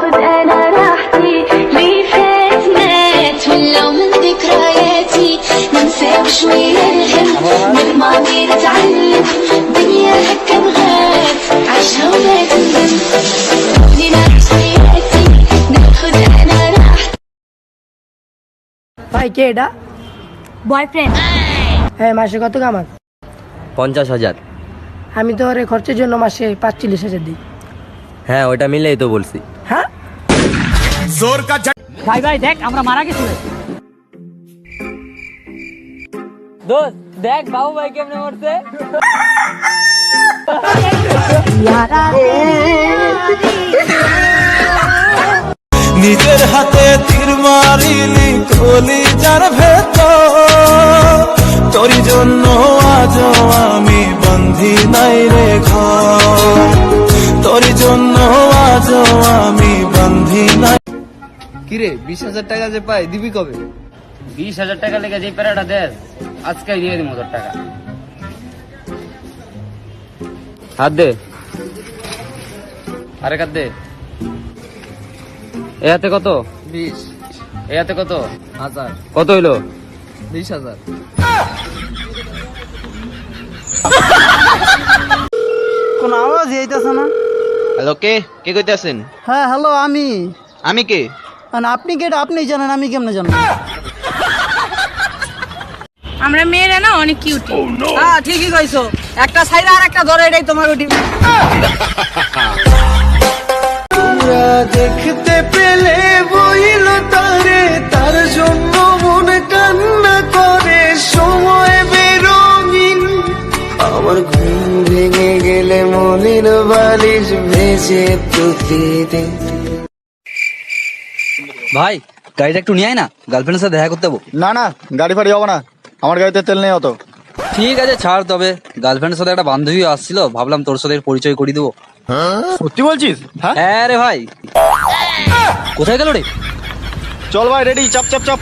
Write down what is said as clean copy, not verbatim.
ناخد انا راحتي اللي فات مات ولو من ذكرياتي ننسى شوية الهم من الماضي نتعلم دنيا هكا بغات عيشها وما تندم خذني نعيش حياتي ناخد انا راحتي ভাই কে এটা? বয়ফ্রেন্ড। হ্যাঁ, মাসে কত কামান? 50,000। আমি তো ওর খরচের জন্য মাসে 45,000 দিই। হ্যাঁ, ওইটা মিলেই তো বলছি। হ্যাঁ ভাই ভাই দেখ আমরা মারা গেছি। দোস্ত দেখ বাবু ভাই কেমনে মরছে। নিজের হাতে তীর মারিলি কলিজার ভেতর, তোর জন্য আজও আমি বন্ধি নাই রে ঘর, তোর জন্য আজও আমি বন্ধি নাই। কিরে 20,000 টাকা যে পাই দিবি কবে? 20,000 টাকা লেগে যে প্যারাটা দেস আজকে দিয়ে দিবো তোর টাকা। হাত দে, আরে কাট দে। এ হাতে কত? 20 এ হাতে কত? 1000 কত হইলো? 20,000। কোন আওয়াজ এইতাছে না? হ্যালো, কে কইতাছেন? হ্যাঁ হ্যালো, আমি। আমি কে? আপনি কে? আপনি জানেন, আমি কেমনে জানেন? আমরা মেয়েরা না অনেক কিউট। হ্যাঁ ঠিকই কইছো, একটা সাইড আর একটা ধরে, এটাই তোমার ওটি। তোরা দেখতে পেলে বইল তারে, তার জন্য মন কান্না করে সময় বেরঙিন। আমার ঘুম ভেঙে গেলে মলিন বালিশ ভেজে প্রতিদিন। ভাই গাড়িটা একটু নিয়ে আয় না, গার্লফ্রেন্ডের সাথে দেখা করতে যাবো। না না, গাড়ি ফাড়ি হবে না, আমার গাড়িতে তেল নেই অত। ঠিক আছে ছাড়, তবে গার্লফ্রেন্ডের সাথে একটা বান্ধবী আসছিল, ভাবলাম তোর সাথে পরিচয় করিয়ে দেবো। সত্যি বলছিস? হ্যাঁ হ্যাঁ রে ভাই। কোথায় গেল রে? চল ভাই, রেডি, চাপ চাপ চাপ।